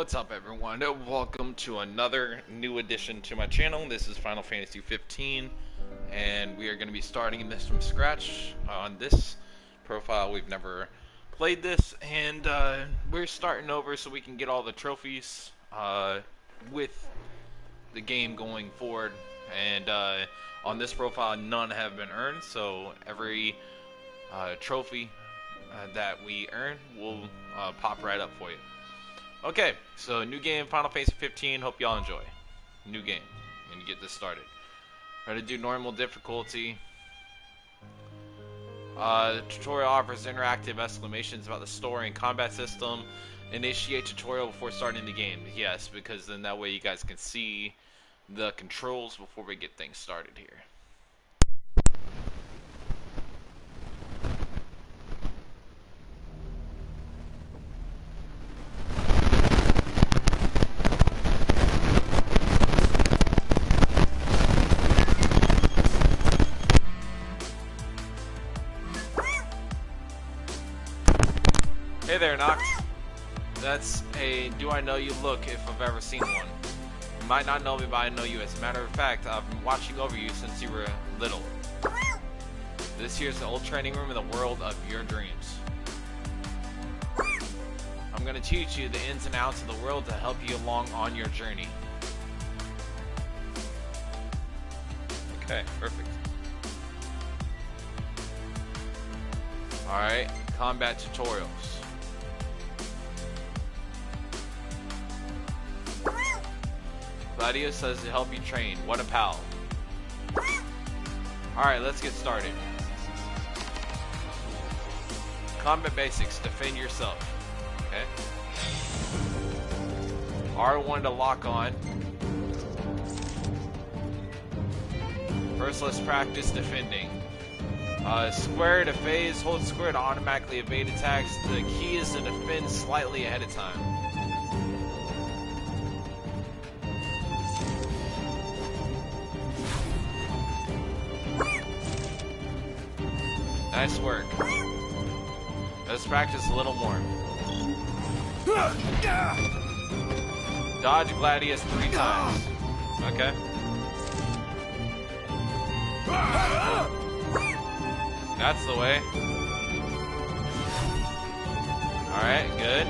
What's up, everyone? Welcome to another new addition to my channel. This is Final Fantasy 15, and we are going to be starting this from scratch. On this profile, we've never played this, and we're starting over so we can get all the trophies with the game going forward. And on this profile, none have been earned, so every trophy that we earn will pop right up for you. Okay, so new game, Final Fantasy 15. Hope y'all enjoy. New game, and get this started. Ready to do normal difficulty. The tutorial offers interactive exclamations about the story and combat system. Initiate tutorial before starting the game. Yes, because then that way you guys can see the controls before we get things started here. Hey there, Noct. That's a do I know you look if I've ever seen one. You might not know me, but I know you. As a matter of fact, I've been watching over you since you were little. This here's the old training room in the world of your dreams. I'm going to teach you the ins and outs of the world to help you along on your journey. Okay, perfect. Alright, combat tutorials. Gladio says to help you train. What a pal. Alright, let's get started. Combat basics. Defend yourself. Okay. R1 to lock on. First, let's practice defending. Square to phase. Hold square to automatically evade attacks. The key is to defend slightly ahead of time. Nice work. Let's practice a little more. Dodge Gladius 3 times. Okay. That's the way. Alright, good.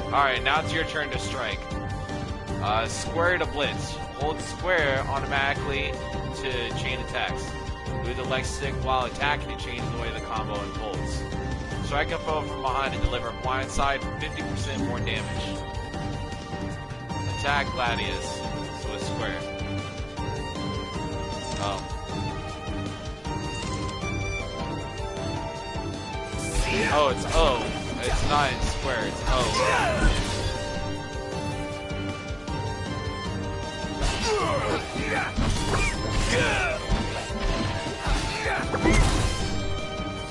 Alright, now it's your turn to strike. Square to blitz. Hold square automatically to chain attacks. Do the leg stick while attacking to change the way the combo unfolds. Strike a foe from behind and deliver blindside for 50% more damage. Attack Gladius, so it's square. Oh. Oh, it's O. It's not in square, it's O.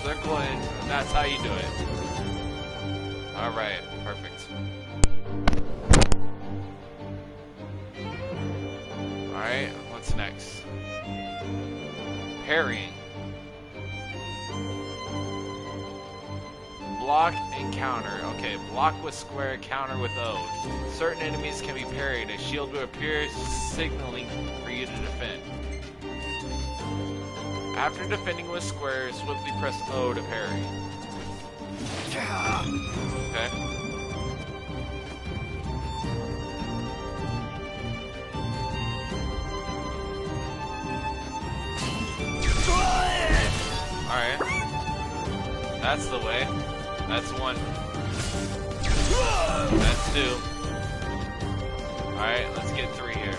Circle in, that's how you do it. Alright, perfect. Alright, what's next? Parrying. Block and counter. Okay, block with square, counter with O. Certain enemies can be parried. A shield will appear, signaling for you to defend. After defending with square, swiftly press O to parry. Okay. Alright. That's the way. That's one. That's two. Alright, let's get three here.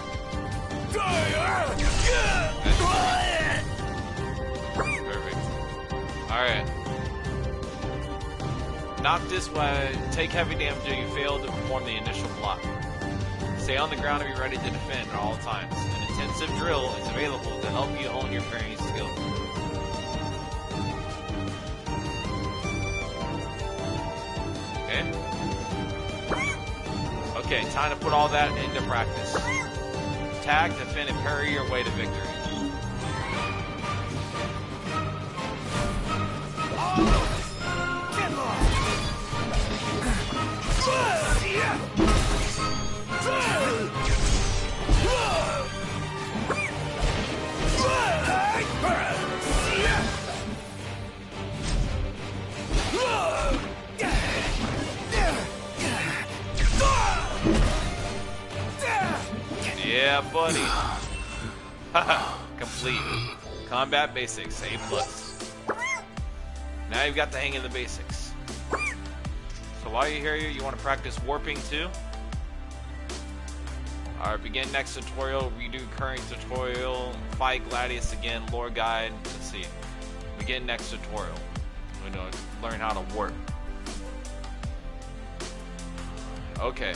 That's three. Perfect. Alright. Noctis will take heavy damage if you fail to perform the initial block. Stay on the ground and be ready to defend at all times. An intensive drill is available to help you hone your parrying skill. Okay, time to put all that into practice. Tag, defend, and parry your way to victory. Yeah, buddy. Haha, complete. Combat basics, A+. Now you've got the hang of the basics. So while you're here, you want to practice warping too? Alright, begin next tutorial, redo current tutorial, fight Gladius again, lore guide, let's see. Begin next tutorial. We're going to learn how to warp. Okay.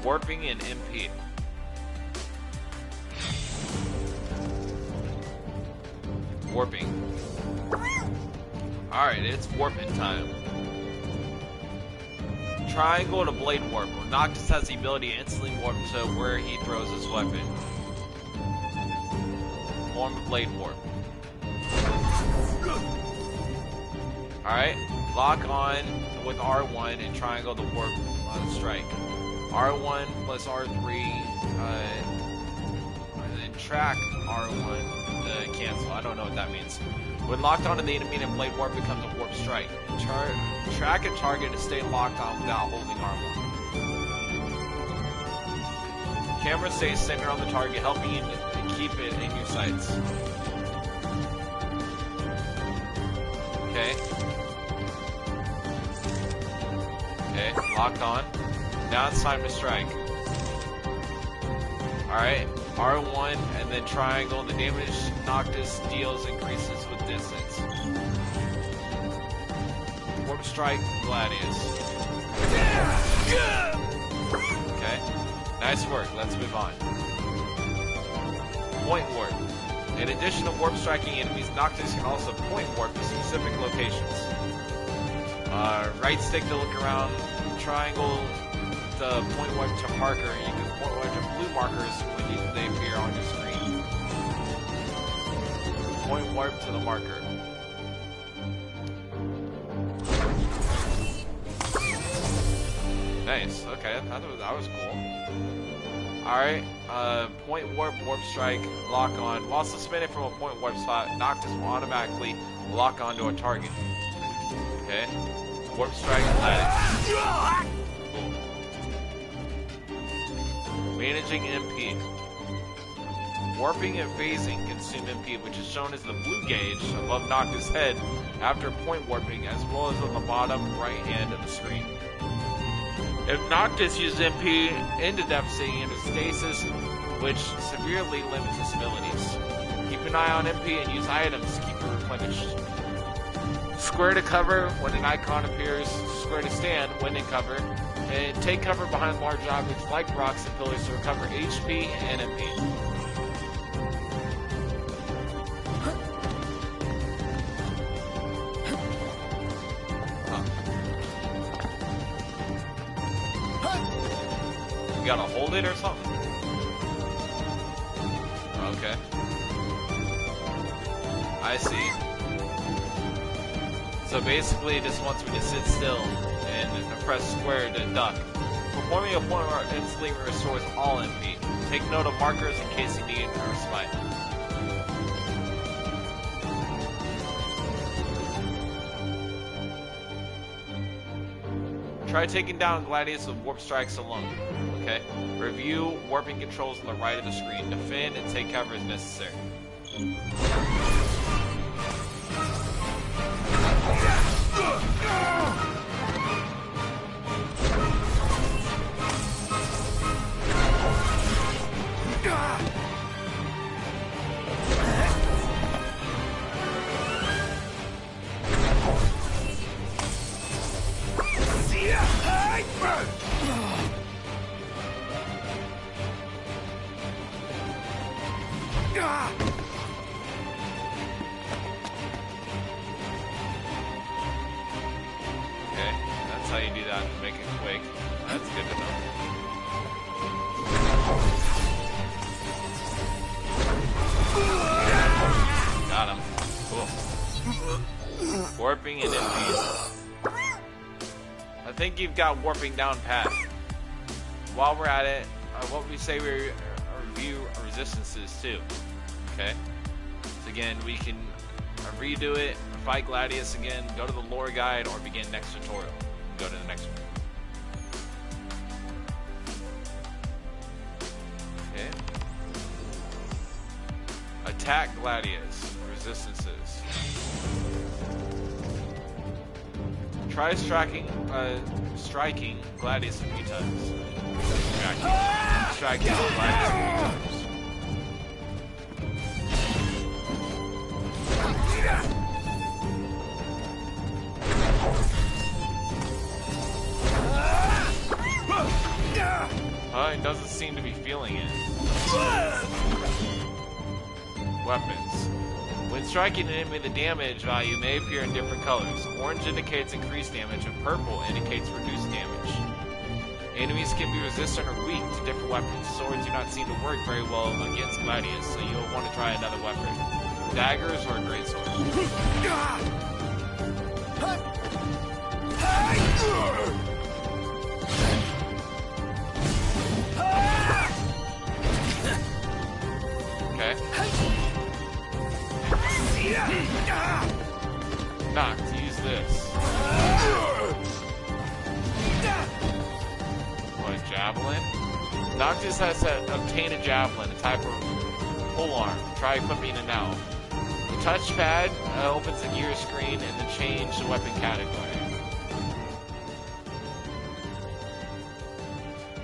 Warping and MP. Warping. Alright, it's warping time. Triangle to blade warp. Noctis has the ability to instantly warp to where he throws his weapon. Form blade warp. Alright, lock on with R1 and triangle to warp on strike. R1 plus R3, and then track R1 to cancel. I don't know what that means. When locked onto the enemy, and blade warp becomes a warp strike. Track a target to stay locked on without holding R1. Camera stays centered on the target, helping you to keep it in your sights. Okay. Okay, locked on. Now it's time to strike. Alright, R1 and then triangle. The damage Noctis deals increases with distance. Warp strike Gladius. Okay, nice work. Let's move on. Point warp. In addition to warp striking enemies, Noctis can also point warp to specific locations. Right stick to look around. Triangle the point warp to marker. You can point warp to blue markers when they appear on your screen. Point warp to the marker. Nice. Okay, that was cool. Alright, point warp, warp strike, lock on. While suspended from a point warp spot, Noctis will automatically lock onto a target. Okay. Warp strike, Gladius. Cool. Managing MP. Warping and phasing consume MP, which is shown as the blue gauge above Noctis' head after point warping, as well as on the bottom right hand of the screen. If Noctis uses MP into devastating into stasis, which severely limits his abilities. Keep an eye on MP and use items to keep it replenished. Square to cover when an icon appears, square to stand when in cover, and take cover behind large objects like rocks and pillars to recover HP and MP. You gotta hold it or something? Okay. I see. So basically, it just wants me to sit still and press square to duck. Performing a point where instantly restores all MP. Take note of markers in case you need a respite. Try taking down Gladius with warp strikes alone. Okay. Review warping controls on the right of the screen. Defend and take cover as necessary. Okay, that's how you do that to make it quick. That's good to know. Got him. Cool. Warping and MP. I think you've got warping down pat. While we're at it, what we say we review resistances too. Okay. So again, we can redo it, fight Gladius again, go to the lore guide, or begin next tutorial. Go to the next one. Attack Gladius. Resistances. Try striking Gladius a few times. Striking Gladius a few times. He doesn't seem to be feeling it. Weapons. When striking an enemy, the damage value may appear in different colors. Orange indicates increased damage, and purple indicates reduced damage. Enemies can be resistant or weak to different weapons. Swords do not seem to work very well against Gladius, so you'll want to try another weapon. Daggers or a greatsword. Okay. Noct, use this. What, a javelin? Noctis has to obtain a javelin, a type of polearm. Try equipping it now. The touchpad opens the gear screen and then change the weapon category.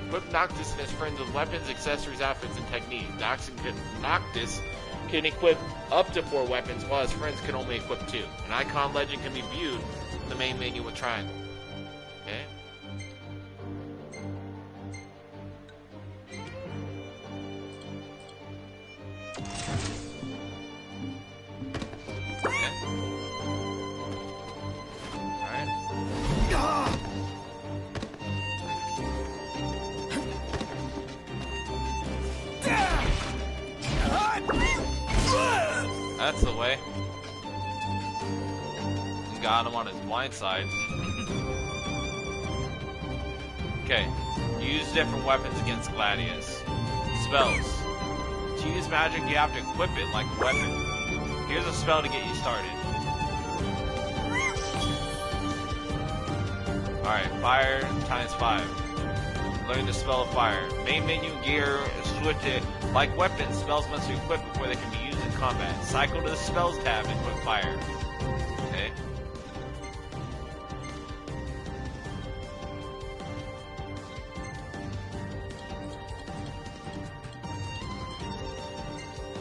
Equip Noctis and his friends with weapons, accessories, outfits, and techniques. Noctis can equip up to 4 weapons, while his friends can only equip 2. An icon legend can be viewed in the main menu with triangle. Okay. That's the way. Got him on his blind side. Okay. Use different weapons against Gladius. Spells. To use magic, you have to equip it like a weapon. Here's a spell to get you started. Alright, fire times 5. Learn the spell of fire. Main menu, gear, switch it. Like weapons, spells must be equipped before they can be used in combat. Cycle to the spells tab and equip fire. Okay.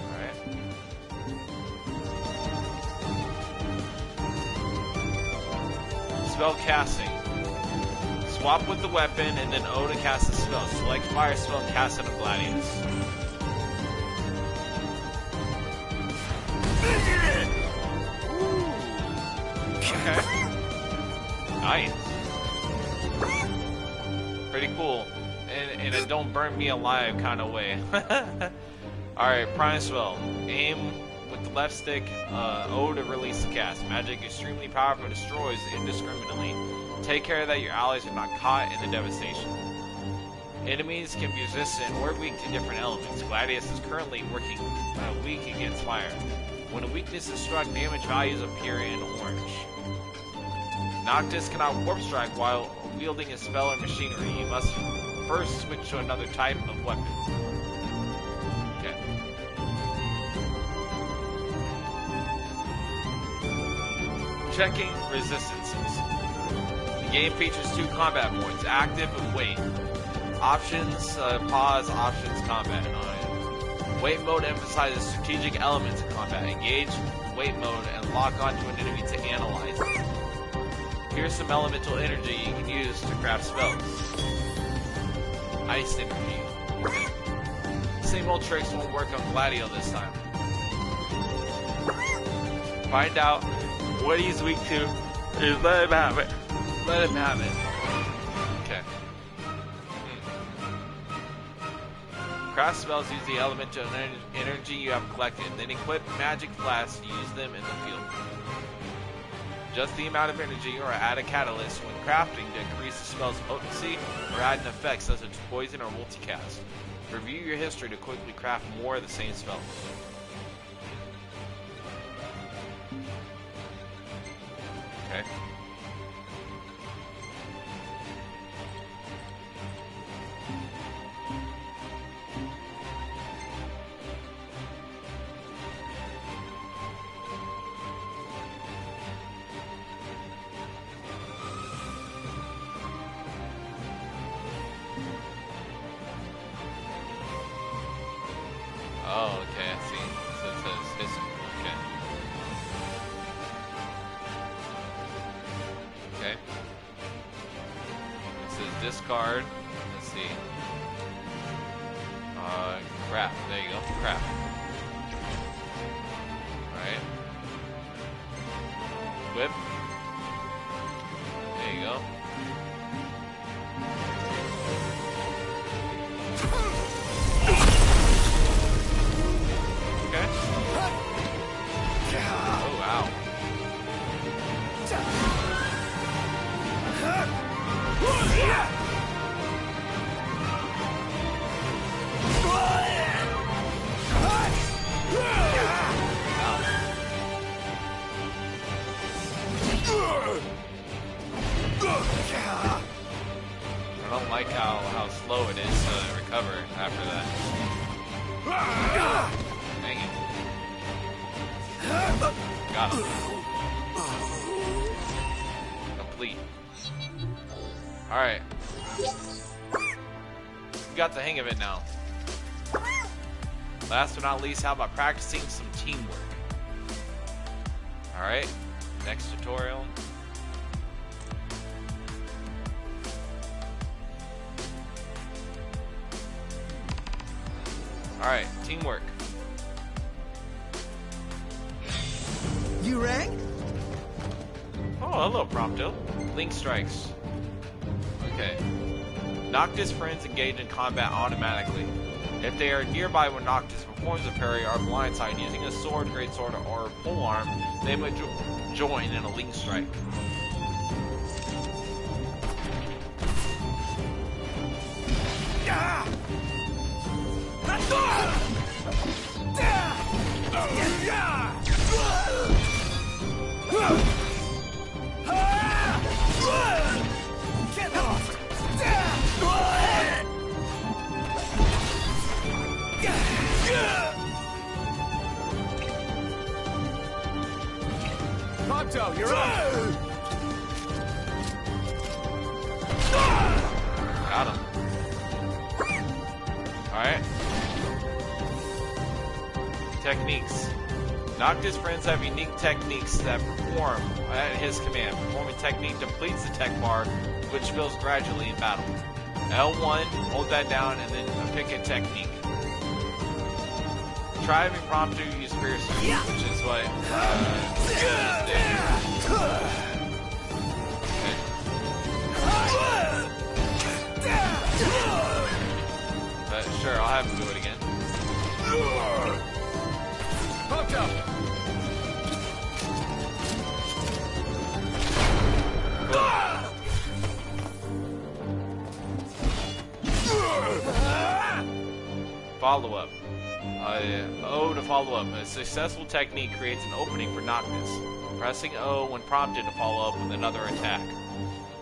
Alright. Spell casting. Swap with the weapon and then O to cast the spell. Select fire spell and cast it on Gladius. Okay. Nice. Pretty cool. In a don't burn me alive kind of way. Alright, prime spell. Aim with the left stick, O to release the cast. Magic extremely powerful, destroys indiscriminately. Take care that your allies are not caught in the devastation. Enemies can be resistant or weak to different elements. Gladius is currently working weak against fire. When a weakness is struck, damage values appear in orange. Noctis cannot warp strike while wielding a spell or machinery. You must first switch to another type of weapon. Okay. Checking resistances. The game features 2 combat modes, active and wait. Options, pause, options, combat. Wait mode emphasizes strategic elements of combat. Engage wait mode and lock onto an enemy to analyze it. Here's some elemental energy you can use to craft spells. Ice energy. Same old tricks won't work on Gladio this time. Find out what he's weak to and let him have it. Let him have it. Okay. Craft spells use the elemental energy you have collected. Then equip magic flasks to use them in the field. Adjust the amount of energy or add a catalyst when crafting to increase the spell's potency or add an effect such as poison or multicast. Review your history to quickly craft more of the same spells. Okay. Oh, okay, I see. So it says history. Okay. Okay. It says discard. Let's see. Crap. There you go. Crap. Alright. Whip. There you go. Okay. Oh, wow. I don't like how slow it is to recover after that. Dang it. Got him. Complete. Alright. We got the hang of it now. Last but not least, how about practicing some teamwork? Alright. Next tutorial. Alright, teamwork. You rang? Oh, hello, Prompto. Link strikes. Okay. Noctis friends engage in combat automatically. If they are nearby when Noctis performs a parry or blindside using a sword, greatsword, or polearm, they may join in a link strike. Ponto, you're up. Got him. Alright. Techniques. Noctis friends have unique techniques that perform at his command. Performing technique depletes the tech bar, which builds gradually in battle. L1, hold that down, and then pick a technique. Try having prompt to use piercing, which is what But sure, I'll have him do it again. Poked up. Follow up. O to follow up. A successful technique creates an opening for Noctis. Pressing O when prompted to follow up with another attack.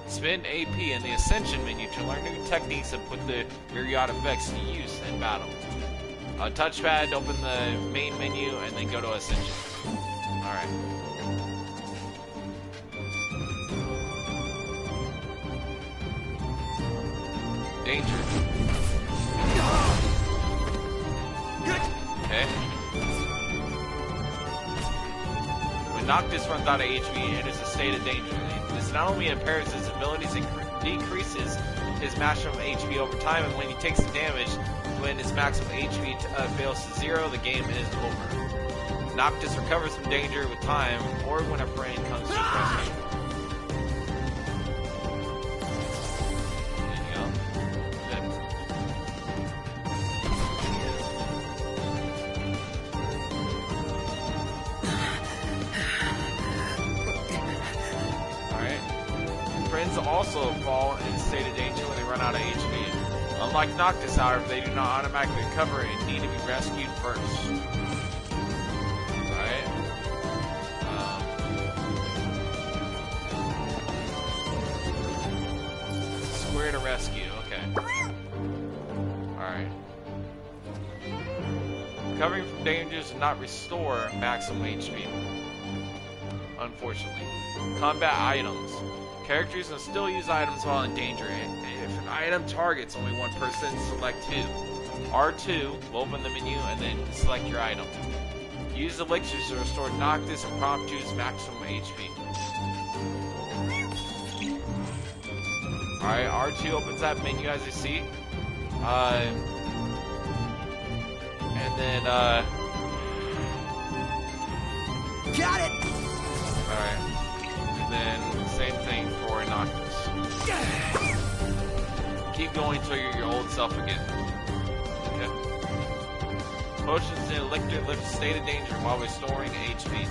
Spend AP in the Ascension menu to learn new techniques and put the myriad effects to use in battle. Touchpad, open the main menu, and then go to Ascension. Alright. Danger. Okay. When Noctis runs out of HP, it enters a state of danger. This not only impairs his abilities, it decreases his maximum HP over time, and when he takes the damage, when his maximum HP fails to 0, the game is over. Noctis recovers from danger with time, or when a friend comes to his rescue. There you go. Zip. Alright. Friends also fall in a state of danger when they run out of HP. Unlike Noctis, however, they do not automatically recover and need to be rescued first. Alright. Square to rescue, okay. Alright. Recovering from dangers does not restore maximum HP. Unfortunately. Combat items. Characters can still use items while in danger. If an item targets only one person, select 2. R2 will open the menu and then select your item. Use elixirs to restore Noctis and Promptu's maximum HP. Alright, R2 opens that menu as you see. And then, Got it! alright. And then, same thing for Noctis. Keep going until you're your old self again. Okay. Potions and elixir lift state of danger while restoring HP.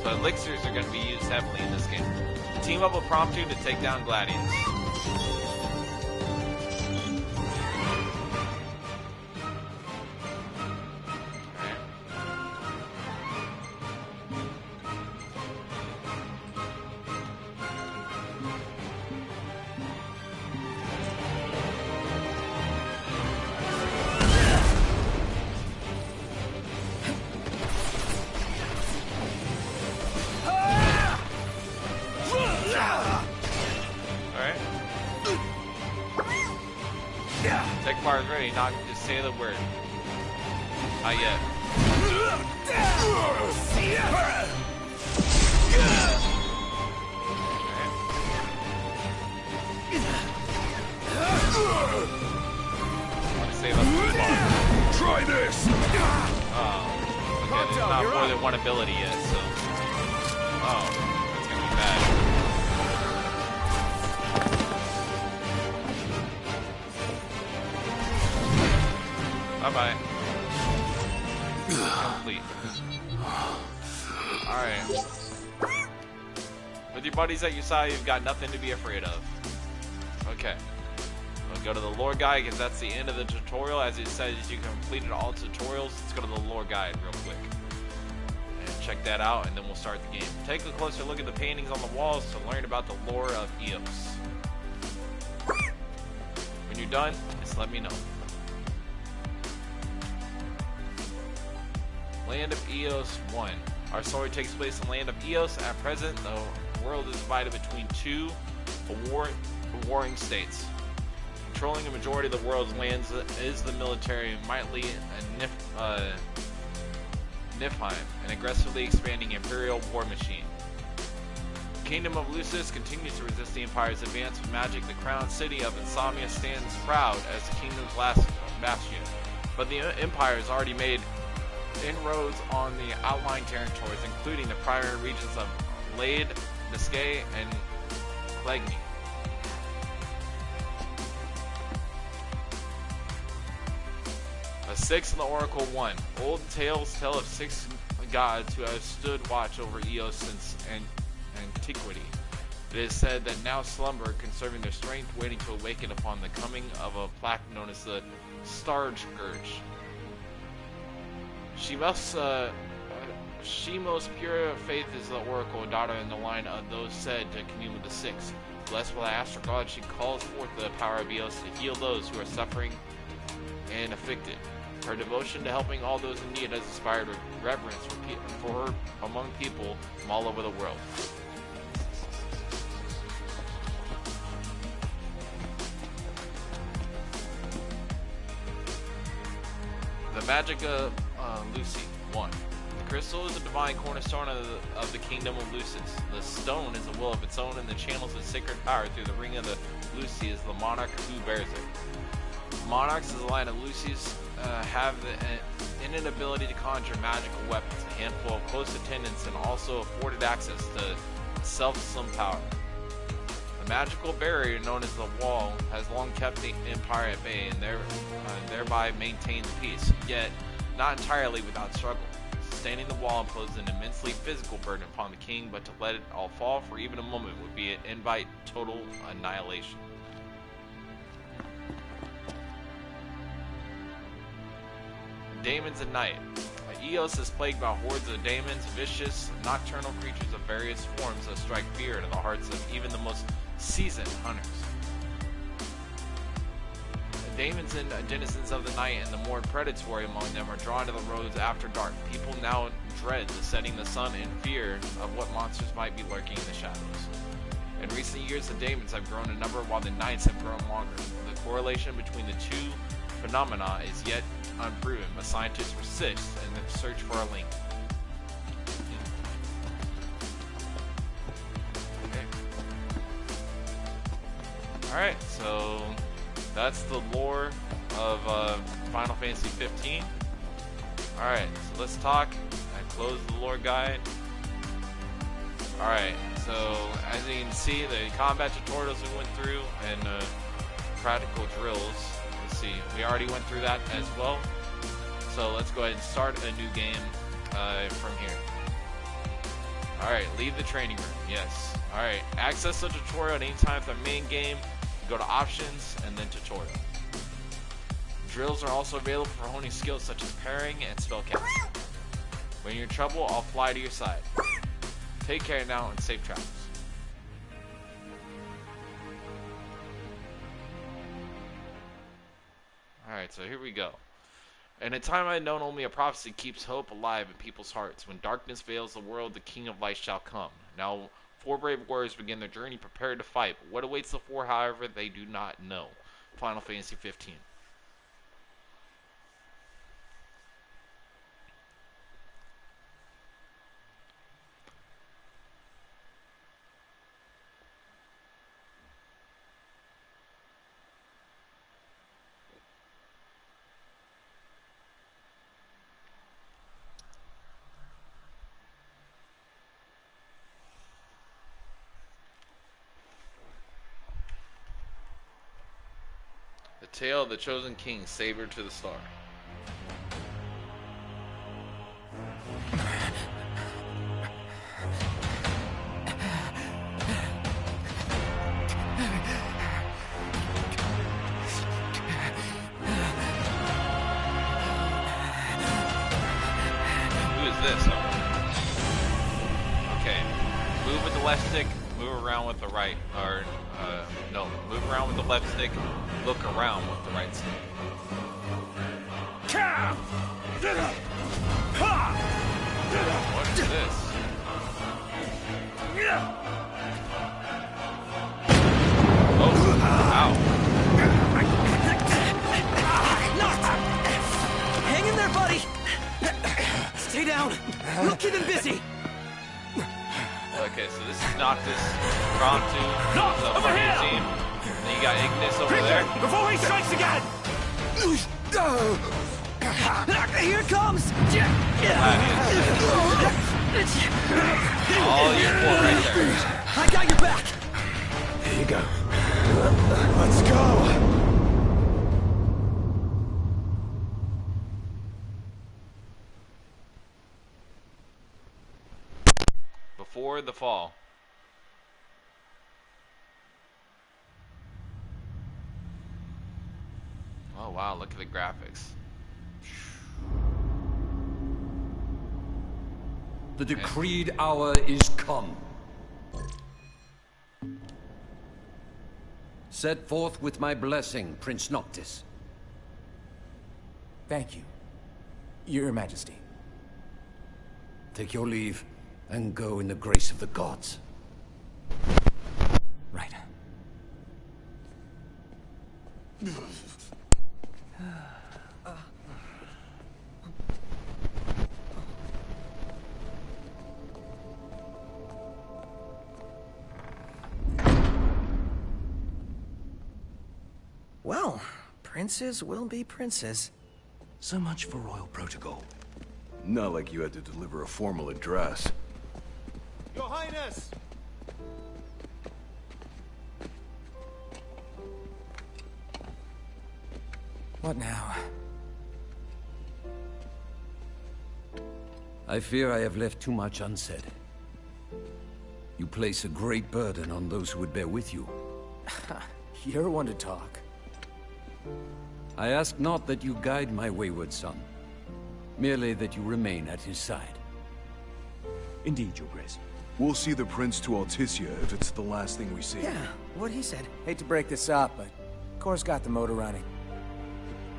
So elixirs are going to be used heavily in this game. Team up with Promptu to take down Gladius. Tech bar is ready, not just say the word. Not yet. Want to save up the bar. Try this! Oh. Okay, there's not more than one ability yet, so. Oh, that's gonna be bad. Bye-bye. Complete. Alright. With your buddies at your side, you've got nothing to be afraid of. Okay. We'll go to the lore guide, because that's the end of the tutorial. As it says, you completed all tutorials. Let's go to the lore guide real quick. And check that out, and then we'll start the game. Take a closer look at the paintings on the walls to learn about the lore of Eos. When you're done, just let me know. Land of Eos 1. Our story takes place in Land of Eos. At present, the world is divided between two warring states. Controlling a majority of the world's lands is the military mightily Niflheim, an aggressively expanding imperial war machine. The Kingdom of Lucis continues to resist the Empire's advance with magic. The crowned city of Insomnia stands proud as the kingdom's last bastion. But the Empire has already made inroads on the outlying territories, including the primary regions of Lade, Niskay, and Clegni. A 6 in the Oracle 1. Old tales tell of 6 gods who have stood watch over Eos since antiquity. It is said that now slumber, conserving their strength, waiting to awaken upon the coming of a plaque known as the Star Scourge. She most pure of faith is the Oracle, daughter in the line of those said to commune with the Six. Blessed by the astral god, she calls forth the power of Eos to heal those who are suffering and afflicted. Her devotion to helping all those in need has inspired reverence for her among people from all over the world. The magic of Lucy 1. The crystal is a divine cornerstone of the kingdom of Lucis. The stone is a will of its own, and the channels of sacred power through the ring of the Lucy is the monarch who bears it. Monarchs of the line of Lucis have the innate ability to conjure magical weapons, a handful of close attendants, and also afforded access to self-sum power. The magical barrier known as the Wall has long kept the Empire at bay and thereby maintained peace, yet not entirely without struggle. Sustaining the wall imposed an immensely physical burden upon the king, but to let it all fall for even a moment would be an invite total annihilation. Daemons at night. Eos is plagued by hordes of daemons, vicious, nocturnal creatures of various forms that strike fear into the hearts of even the most seasoned hunters. The daemons and denizens of the night and the more predatory among them are drawn to the roads after dark. People now dread the setting the sun in fear of what monsters might be lurking in the shadows. In recent years, the daemons have grown in number while the nights have grown longer. The correlation between the two phenomena is yet unproven, but scientists persist in the search for a link. Okay. Alright, so that's the lore of Final Fantasy 15. Alright, so let's talk. I closed the lore guide. Alright, so as you can see, the combat tutorials we went through and practical drills. Let's see, we already went through that as well. So let's go ahead and start a new game from here. Alright, leave the training room, yes. Alright, access the tutorial at any time from the main game. Go to options and then tutorial. Drills are also available for honing skills such as parrying and spellcasting. When you're in trouble, I'll fly to your side. Take care now and safe travels. Alright, so here we go. In a time unknown, only a prophecy keeps hope alive in people's hearts. When darkness veils the world, the King of Light shall come. Now, 4 brave warriors begin their journey prepared to fight. But what awaits the 4, however, they do not know. Final Fantasy 15. The tale of the chosen king, saber to the star. Who is this? Okay, move with the left stick, move around with the right, or no, move around with the left stick, look around with the right stick. What is this? Oh, ow. Hang in there, buddy! Stay down! We'll keep him busy! Okay, so this is Noctis, Pronto, the over here! team. And then you got Ignis over there. Before he strikes again! Here it comes! All your support right there. I got your back! Here you go. Let's go! Before the fall. Oh wow, look at the graphics. The decreed hour is come. Set forth with my blessing, Prince Noctis. Thank you, Your Majesty. Take your leave and go in the grace of the gods. Right. Well, princes will be princes. So much for royal protocol. Not like you had to deliver a formal address. Your Highness! What now? I fear I have left too much unsaid. You place a great burden on those who would bear with you. You're one to talk. I ask not that you guide my wayward son, merely that you remain at his side. Indeed, Your Grace. We'll see the Prince to Alticia if it's the last thing we see. Yeah, what he said. Hate to break this up, but Kor's got the motor running.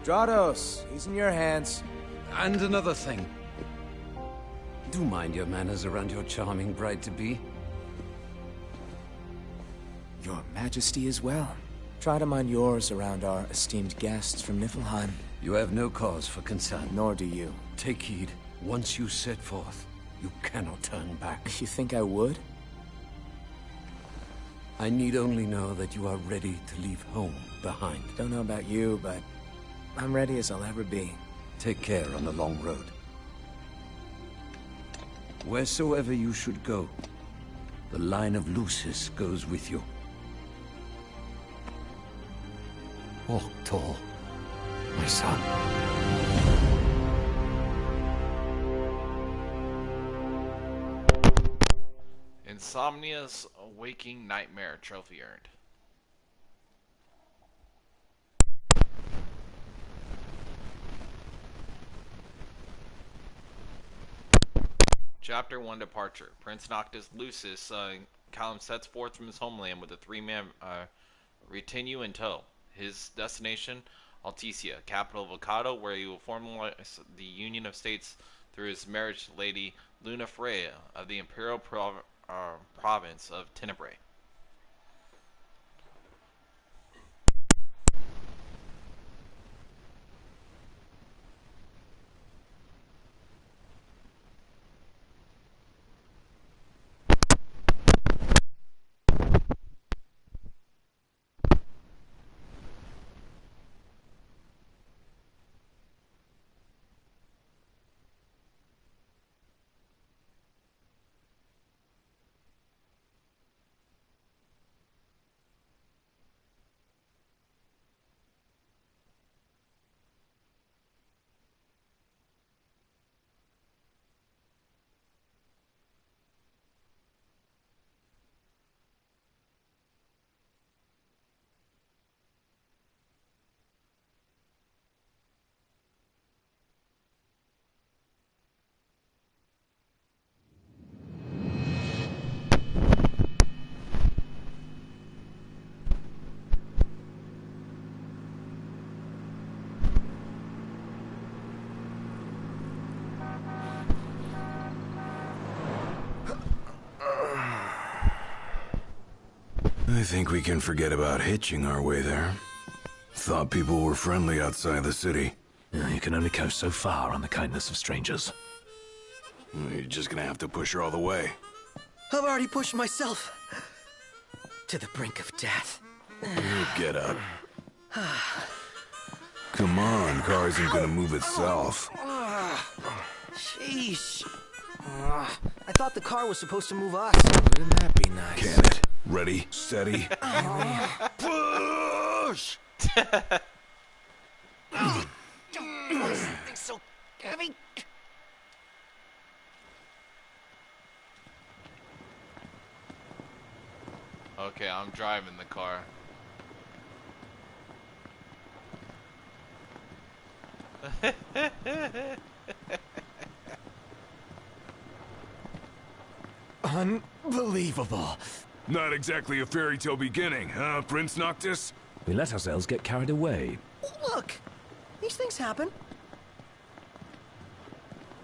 Drados, he's in your hands. And another thing. Do mind your manners around your charming bride-to-be. Your Majesty as well. Try to mind yours around our esteemed guests from Niflheim. You have no cause for concern. Nor do you. Take heed. Once you set forth, you cannot turn back. You think I would? I need only know that you are ready to leave home behind. Don't know about you, but I'm ready as I'll ever be. Take care on the long road. Wheresoever you should go, the line of Lucis goes with you. Walk tall, my son. Insomnia's Waking Nightmare trophy earned. Chapter 1 Departure. Prince Noctis Lucis Callum sets forth from his homeland with a three-man retinue in tow. His destination, Alticia, capital of Okado, where he will formalize the Union of States through his marriage to Lady Luna Freya of the Imperial province of Tenebrae. I think we can forget about hitching our way there. Thought people were friendly outside the city. You can only go so far on the kindness of strangers. You're just gonna have to push her all the way. I've already pushed myself to the brink of death. Get up. Come on, car isn't gonna move itself. Sheesh. I thought the car was supposed to move us. Wouldn't that be nice? Can it? Ready, steady. Push! Something so heavy. Okay, I'm driving the car. Unbelievable. Not exactly a fairy tale beginning, huh, Prince Noctis? We let ourselves get carried away. Look, these things happen.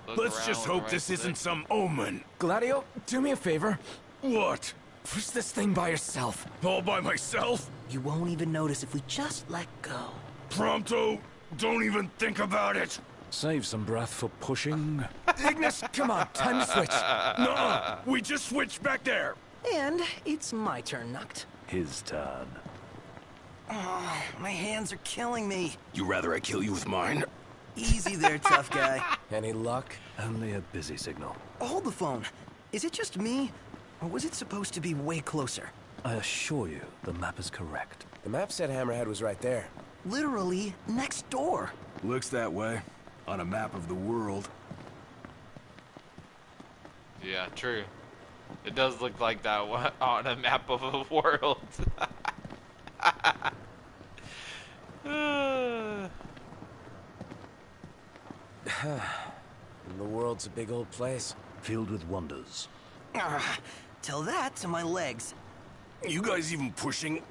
Look Let's around just with the hope right this isn't stick. some omen. Gladio, do me a favor. What? Push this thing by yourself. All by myself? You won't even notice if we just let go. Prompto, don't even think about it. Save some breath for pushing. Ignis, come on, time to switch. Nuh-uh, we just switched back there. And it's my turn, Noct. His turn. Oh, my hands are killing me. You rather I kill you with mine? Easy there, tough guy. Any luck? Only a busy signal. Hold the phone. Is it just me? Or was it supposed to be way closer? I assure you, the map is correct. The map said Hammerhead was right there. Literally next door. Looks that way. On a map of the world. Yeah, true. It does look like that on a map of a world. The world's a big old place. Filled with wonders. Tell that to my legs. You guys even pushing?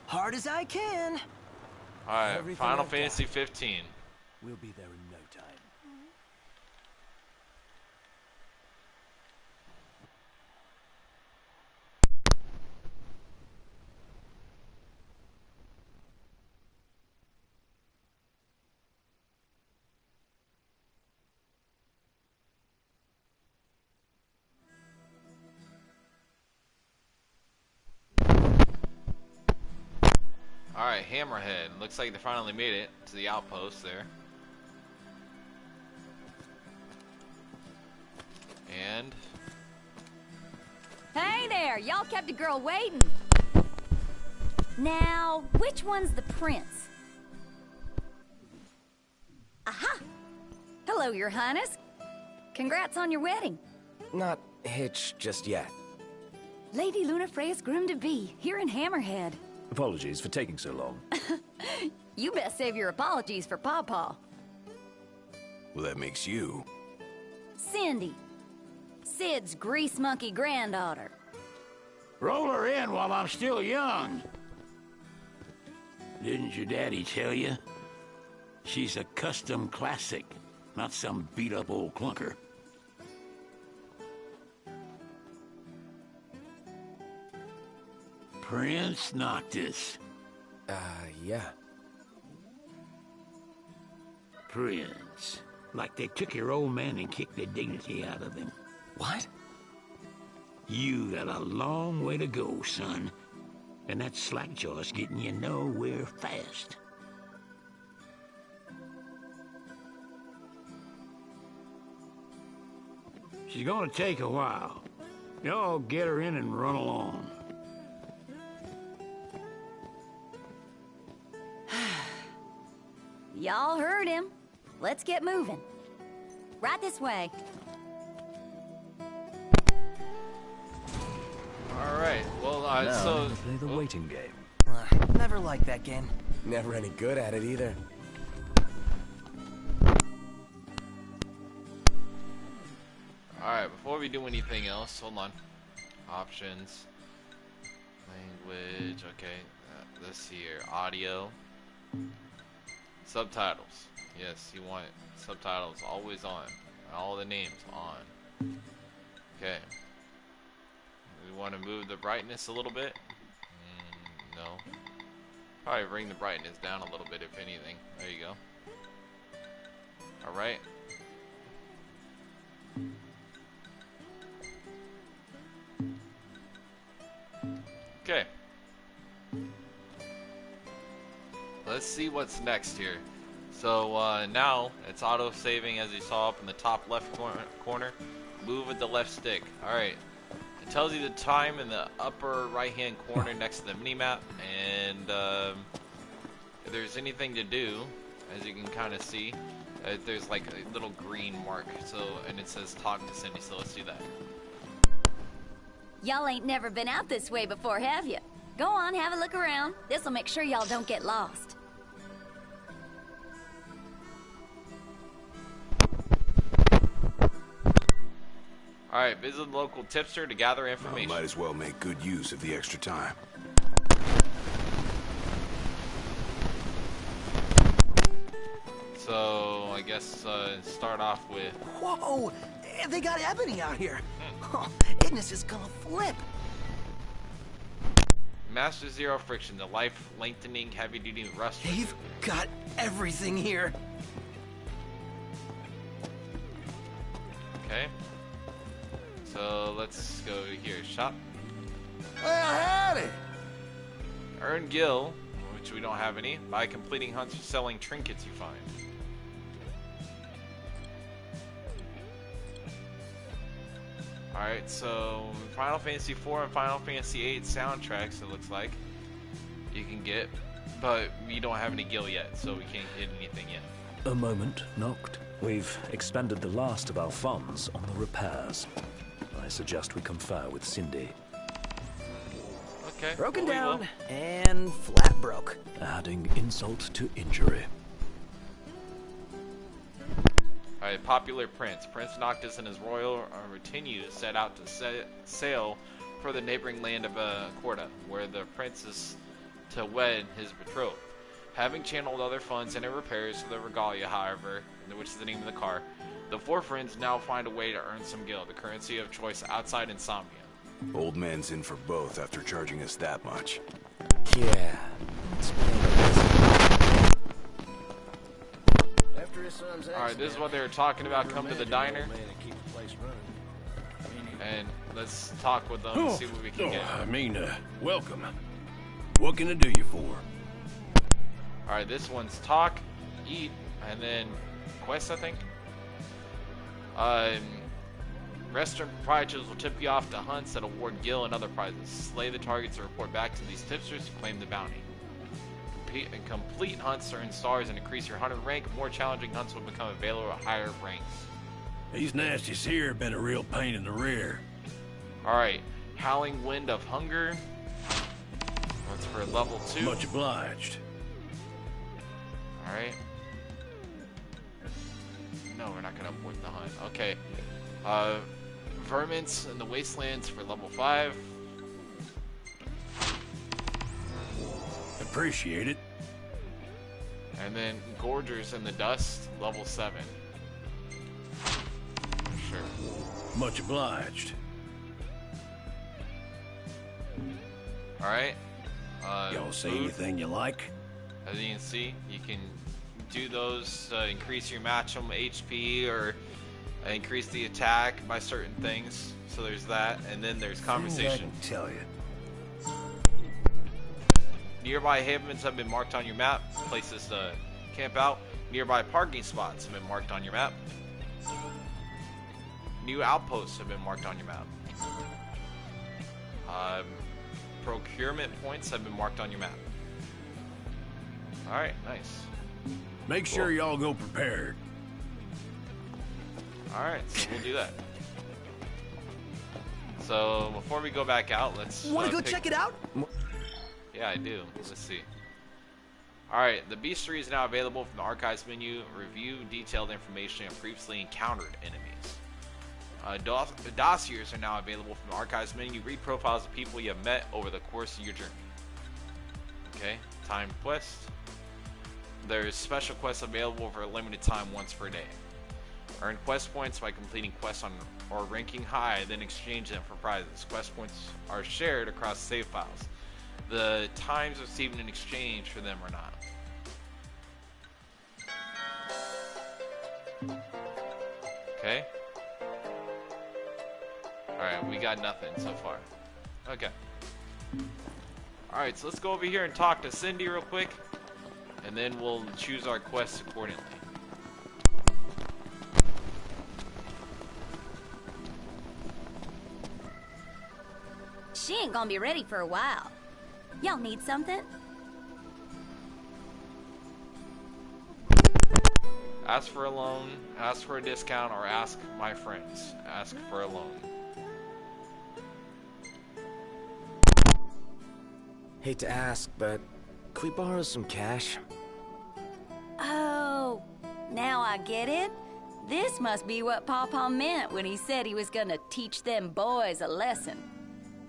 Hard as I can. Alright, Everything Final I've Fantasy 15. We'll be there in no time. Alright, Hammerhead. Looks like they finally made it to the outpost there. And... Hey there! Y'all kept a girl waiting. Now, which one's the prince? Aha! Hello, Your Highness. Congrats on your wedding. Not hitched just yet. Lady Lunafreya's groom-to-be, here in Hammerhead. Apologies for taking so long. You best save your apologies for Pawpaw. Well, that makes you. Cindy. Cid's grease monkey granddaughter. Roll her in while I'm still young. Didn't your daddy tell you? She's a custom classic, not some beat-up old clunker. Prince Noctis. Yeah. Prince. Like they took your old man and kicked the dignity out of him. What? You got a long way to go, son. And that slackjaw's getting you nowhere fast. She's gonna take a while. Y'all get her in and run along. Y'all heard him. Let's get moving. Right this way. Alright, well, Now, so... play the waiting game. Never liked that game. Never any good at it either. Alright, before we do anything else, hold on. Options. Language, okay. Let's see here. Audio. Subtitles. Yes, you want subtitles always on. All the names on. Okay. We want to move the brightness a little bit. No. Probably bring the brightness down a little bit, if anything. There you go. Alright. Okay. Let's see what's next here. So now it's auto saving, as you saw up in the top left corner. Move with the left stick. Alright. It tells you the time in the upper right hand corner next to the minimap, and if there's anything to do, as you can kind of see, there's like a little green mark, so, and it says talk to Cindy, so let's do that. Y'all ain't never been out this way before, have you? Go on, have a look around. This'll make sure y'all don't get lost. Alright, visit the local tipster to gather information. Might as well make good use of the extra time. So, I guess start off with... Whoa! They got Ebony out here. Oh, Ignis is gonna flip. Master Zero Friction, the life-lengthening heavy-duty rust. They've got everything here. Okay. So let's go here. Shop. Well, howdy! Earn gil, which we don't have any, by completing hunts or selling trinkets you find. Alright, so Final Fantasy IV and Final Fantasy VIII soundtracks, it looks like, you can get, but we don't have any gil yet, so we can't get anything yet. A moment, Noct. We've expended the last of our funds on the repairs. I suggest we confer with Cindy. Okay. Broken well, down and flat broke. Adding insult to injury. Alright, popular prince. Prince Noctis and his royal retinue set out to sail for the neighboring land of Corda, where the prince is to wed his betrothed. Having channeled other funds into repairs for the regalia, however, which is the name of the car, the four friends now find a way to earn some gil, the currency of choice outside Insomnia. Old man's in for both after charging us that much. Yeah. Alright, this is what they were talking about. Come to the diner. And let's talk with them and see what we can get. Welcome. What can I do you for? Alright, this one's talk, eat, and then quest, I think. Restaurant proprietors will tip you off to hunts that award gil and other prizes. Slay the targets and report back to these tipsters to claim the bounty. Complete hunts earn stars and increase your hunter rank. More challenging hunts will become available at higher ranks. These nasties here have been a real pain in the rear. Alright, Howling Wind of Hunger. That's for level 2. Much obliged. Alright. No, we're not gonna abort the hunt. Okay. Vermins in the Wastelands for level 5. Appreciate it. And then Gorgers in the Dust, level 7. Sure. Much obliged. Alright. Y'all say food. anything you like? As you can see, you can do those to increase your maximum HP or increase the attack by certain things. So there's that, and then there's conversation. I can tell you. Nearby havens have been marked on your map. Places to camp out. Nearby parking spots have been marked on your map. New outposts have been marked on your map. Procurement points have been marked on your map. Alright, nice. Make sure y'all go prepared. Alright, so we'll do that. So, before we go back out, let's... Wanna go check it out? Yeah, I do. Let's see. Alright, the Beastery is now available from the Archives menu. Review detailed information on previously encountered enemies. Dossiers are now available from the Archives menu. Read profiles of people you have met over the course of your journey. Okay, timed quest. There's special quests available for a limited time once per day. Earn quest points by completing quests on or ranking high, then exchange them for prizes. Quest points are shared across save files. The times received in exchange for them are not. Okay. Alright, we got nothing so far. Okay. Alright, so let's go over here and talk to Cindy real quick. And then we'll choose our quests accordingly. She ain't gonna be ready for a while. Y'all need something? Ask for a loan, ask for a discount, or ask my friends. Ask for a loan. Hate to ask, but could we borrow some cash? Oh, now I get it. This must be what Pawpaw meant when he said he was gonna teach them boys a lesson.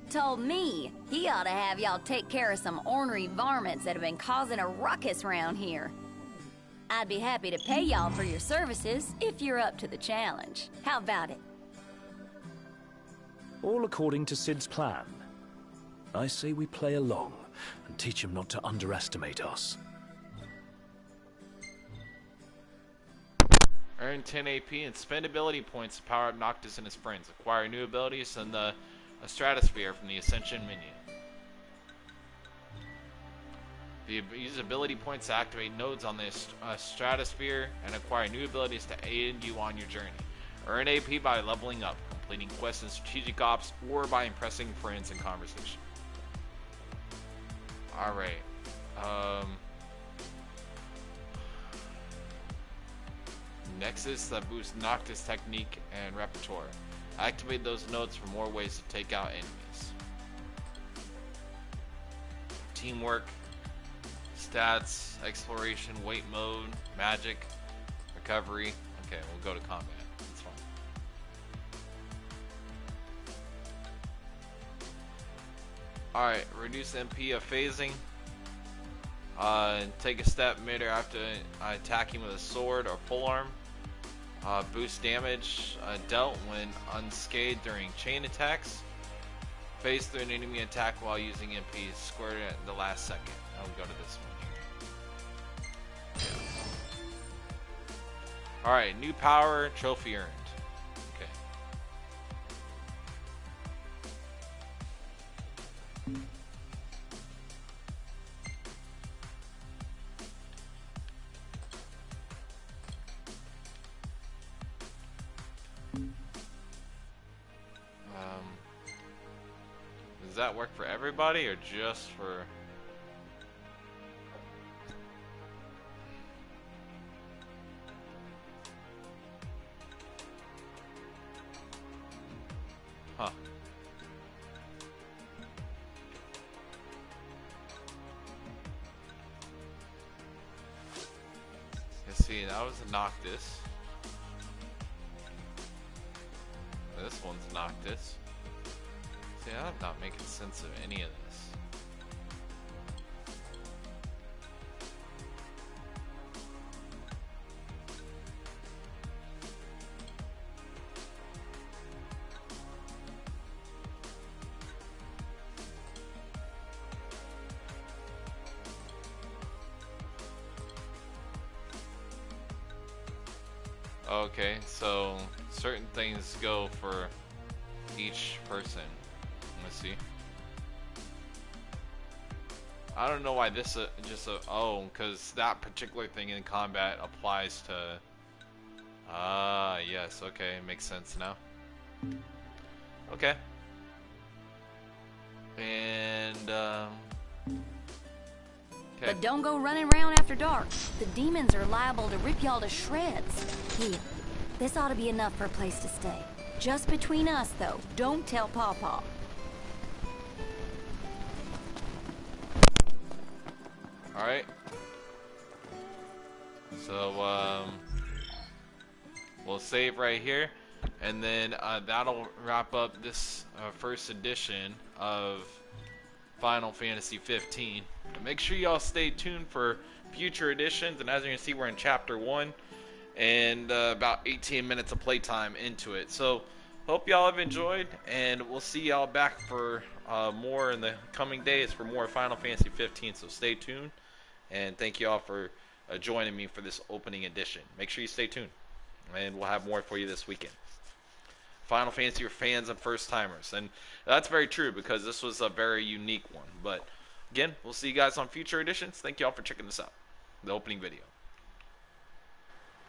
Told me he ought to have y'all take care of some ornery varmints that have been causing a ruckus around here. I'd be happy to pay y'all for your services if you're up to the challenge. How about it? All according to Cid's plan. I say we play along and teach him not to underestimate us. Earn 10 AP and spend ability points to power up Noctis and his friends. Acquire new abilities in the Stratosphere from the Ascension menu. Use ability points to activate nodes on the Stratosphere and acquire new abilities to aid you on your journey. Earn AP by leveling up, completing quests and strategic ops, or by impressing friends in conversation. Alright. Nexus that boosts Noctis technique and repertoire. Activate those nodes for more ways to take out enemies. Teamwork, stats, exploration, wait mode, magic, recovery. Okay, we'll go to combat. That's fine. Alright, reduce MP of phasing. Take a step mid or after attacking with a sword or polearm. Boost damage dealt when unscathed during chain attacks. Phase through an enemy attack while using MP. Square it at the last second. I'll go to this one. Yeah. Alright, new power, trophy earned. Okay. that work for everybody or just for... Huh. Let's see, that was a Noctis. This one's Noctis. See, I'm not making sense of any of this. Okay, so certain things go for each person. Let's see. I don't know why this oh, because that particular thing in combat applies to. Yes. Okay, makes sense now. Okay. And okay. But don't go running around after dark. The demons are liable to rip y'all to shreds. Here, this ought to be enough for a place to stay. Just between us, though. Don't tell Pawpaw. Alright. So, we'll save right here. And then that'll wrap up this first edition of Final Fantasy 15. Make sure y'all stay tuned for future editions. And as you can see, we're in Chapter 1. And about 18 minutes of playtime into it. So, hope y'all have enjoyed. And we'll see y'all back for more in the coming days for more Final Fantasy 15. So, stay tuned. And thank you all for joining me for this opening edition. Make sure you stay tuned. And we'll have more for you this weekend. Final Fantasy for fans and first timers. And that's very true because this was a very unique one. But again, we'll see you guys on future editions. Thank you all for checking this out. The opening video.